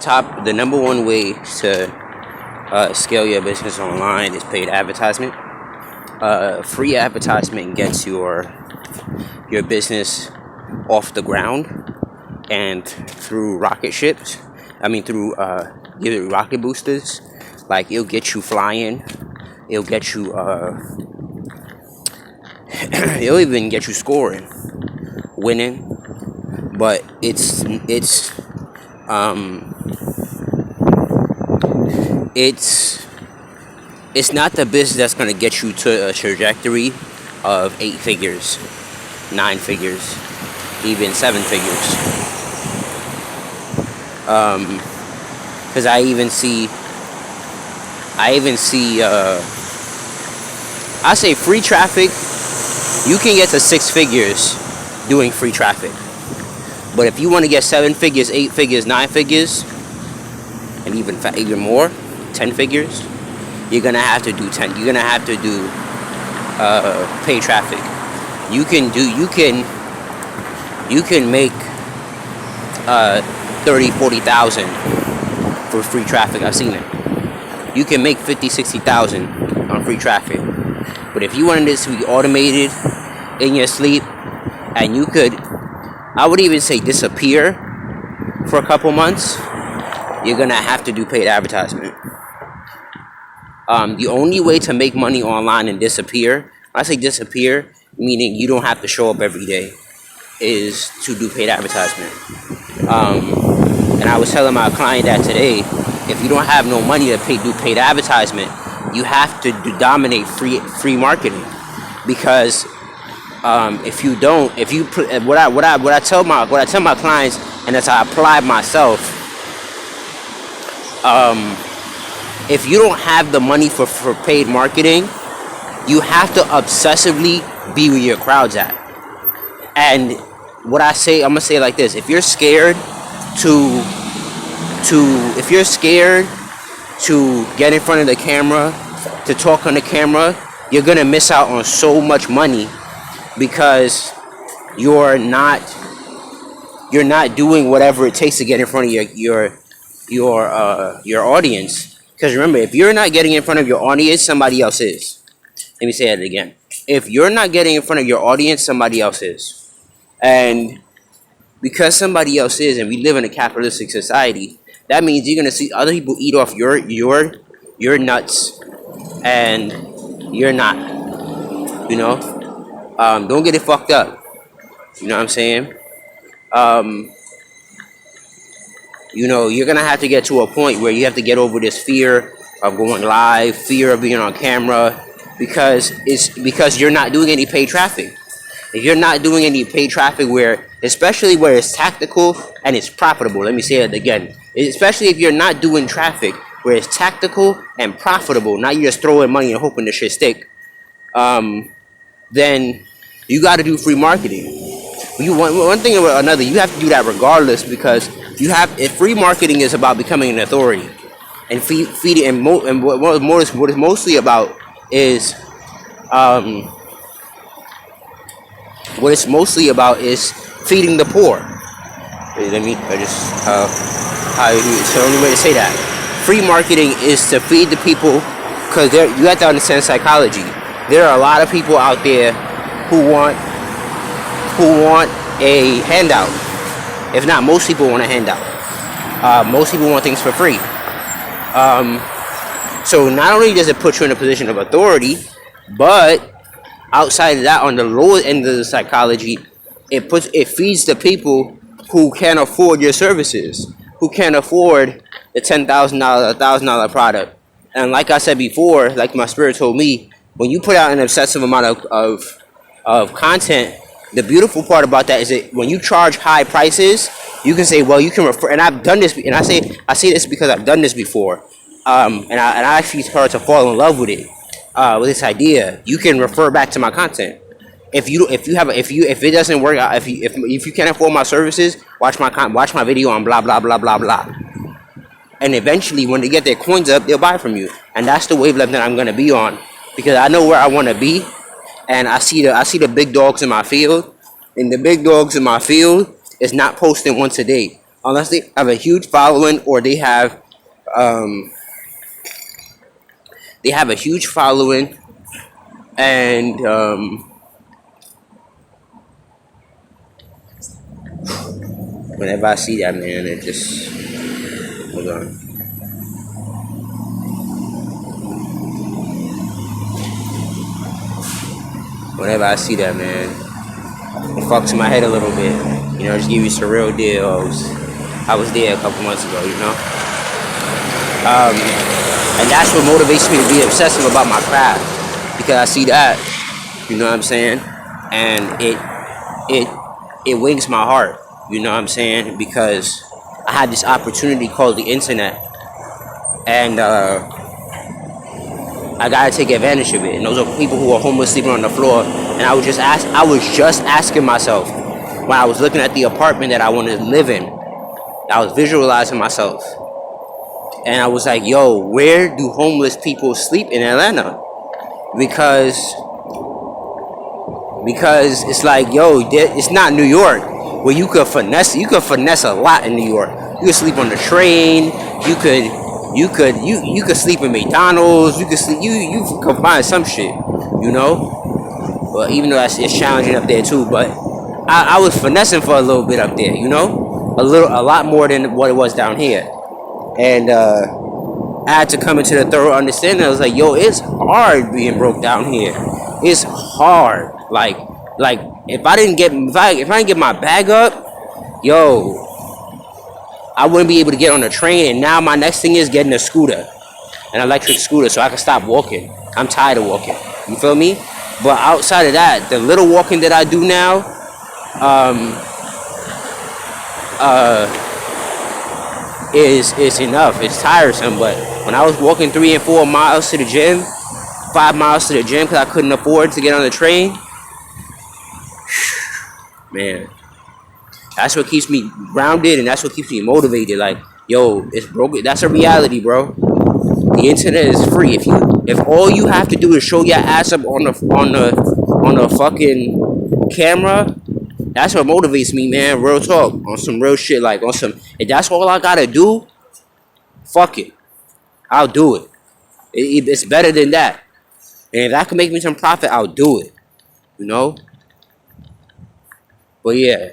The number one way to scale your business online is paid advertisement. Free advertisement gets your business off the ground and through rocket ships. I mean through rocket boosters. Like it'll get you flying. It'll get you. It'll even get you scoring, winning. But it's not the business that's going to get you to a trajectory of 8 figures, 9 figures, even 7 figures. Because I even see I say free traffic, you can get to 6 figures doing free traffic. But if you want to get 7 figures, 8 figures, 9 figures, and even more, 10 figures, you're gonna have to do paid traffic. You can make 30,000-40,000 for free traffic. I've seen it. You can make 50,000-60,000 on free traffic. But if you wanted this to be automated in your sleep, and you could, I would even say, disappear for a couple months, you're gonna have to do paid advertisement. The only way to make money online and disappear, when I say disappear, meaning you don't have to show up every day, is to do paid advertisement. And I was telling my client that today, if you don't have no money to do paid advertisement, you have to dominate free marketing. Because what I tell my clients, and as I apply myself, if you don't have the money for paid marketing, you have to obsessively be where your crowd's at. And what I'm gonna say it like this: if you're scared to get in front of the camera, to talk on the camera, you're gonna miss out on so much money, because you're not doing whatever it takes to get in front of your audience. Because remember, if you're not getting in front of your audience, somebody else is. Let me say that again. If you're not getting in front of your audience, somebody else is. And because somebody else is, and we live in a capitalistic society, that means you're gonna see other people eat off your nuts, and you're not. Don't get it fucked up. You know what I'm saying? You're gonna have to get to a point where you have to get over this fear of going live, fear of being on camera, because you're not doing any paid traffic. If you're not doing any paid traffic, especially where it's tactical and it's profitable, let me say it again. Especially if you're not doing traffic where it's tactical and profitable, not you're just throwing money and hoping the shit stick, then you got to do free marketing. One thing or another, you have to do that regardless, because if free marketing is about becoming an authority and feeding, and what it's mostly about is feeding the poor. It's the only way to say that. Free marketing is to feed the people, because you have to understand psychology. There are a lot of people out there who want a handout. If not, most people want a handout. Most people want things for free. So not only does it put you in a position of authority, but outside of that, on the lower end of the psychology, it feeds the people who can't afford your services, who can't afford the $10,000, $1,000 product. And like I said before, like my spirit told me, when you put out an excessive amount of content, the beautiful part about that is that when you charge high prices, you can say, well, you can refer, and I've done this, and I say this because I've done this before, and I actually started to fall in love with it, with this idea. You can refer back to my content. If it doesn't work out, if you can't afford my services, watch my video on blah blah blah blah blah, and eventually when they get their coins up, they'll buy from you. And that's the wavelength that I'm gonna be on, because I know where I want to be, and I see the big dogs in my field, and the big dogs in my field is not posting once a day. unless they have a huge following or um, they have a huge following and whenever I see that, man, it just hold on. Whenever I see that, man, it fucks my head a little bit. You know, just give you some real deals. I was there a couple months ago, you know. And that's what motivates me to be obsessive about my craft because I see that, you know what I'm saying, and it wings my heart, you know what I'm saying, because I had this opportunity called the internet, and I gotta take advantage of it. And those are people who are homeless, sleeping on the floor. And I was just asking myself when I was looking at the apartment that I wanted to live in. I was visualizing myself, and I was like, "Yo, where do homeless people sleep in Atlanta?" Because it's like, yo, it's not New York where you could finesse. You could finesse a lot in New York. You could sleep on the train. You could sleep in McDonald's. You could sleep. You could find some shit, you know. Well, even though it's challenging up there too, but I was finessing for a little bit up there, you know, a lot more than what it was down here, and I had to come into the thorough understanding. I was like, yo, it's hard being broke down here. It's hard. Like if I didn't get my bag up, yo, I wouldn't be able to get on the train. And now my next thing is getting a scooter, an electric scooter, so I can stop walking. I'm tired of walking. You feel me? But outside of that, the little walking that I do now, is enough. It's tiresome, but when I was walking 3 and 4 miles to the gym, 5 miles to the gym because I couldn't afford to get on the train, man, that's what keeps me grounded and that's what keeps me motivated. Like, yo, it's broken. That's a reality, bro. The internet is free. If all you have to do is show your ass up on the fucking camera, that's what motivates me, man. Real talk, on some real shit, like on some. If that's all I gotta do, fuck it, I'll do it. It's better than that. And if that can make me some profit, I'll do it. You know. But yeah.